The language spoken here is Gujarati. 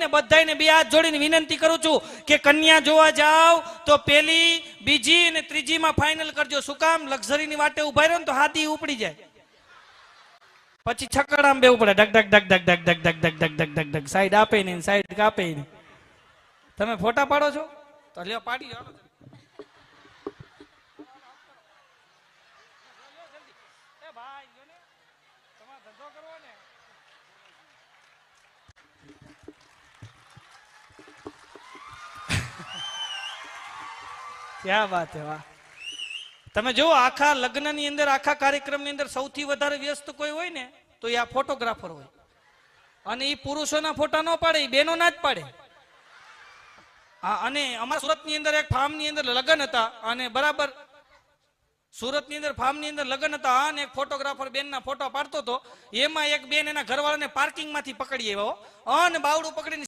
ને બધાને બે હાથ જોડીને વિનંતી કરું છું કે કન્યા જોવા જાવ તો પેલી બીજી અને ત્રીજી માં ફાઇનલ કરજો. શું કામ? લક્ઝરી ની વાટે ઉભા રહ્યો ને તો હાથી ઉપડી જાય, પછી છકડામાં બેવું પડે. Duck duck duck duck duck duck duck duck duck duck duck side આપે નહીં, સાઈડ કાપે નહીં. તમે ફોટા પાડો છો તો લ્યો પાડી જાઓ. ક્યાં વાત હે, વાહ. તમે જુઓ આખા લગ્ન ની અંદર, આખા કાર્યક્રમ ની અંદર સૌથી વધારે વ્યસ્ત કોઈ હોય ને તો એ આ ફોટોગ્રાફર હોય. અને એ પુરુષોના ફોટા ન પાડે, એ બેનો ના જ પાડે. અને અમારા સુરત ની અંદર એક ફાર્મ ની અંદર લગ્ન હતા, અને બરાબર સુરત ની અંદર ફાર્મ ની અંદર લગ્ન હતા, અને એક ફોટોગ્રાફર બેન ના ફોટો પાડતો હતો. એમાં એક બેન એના ઘરવાળાને પાર્કિંગ માંથી પકડી આવ્યો અને બાવડું પકડીને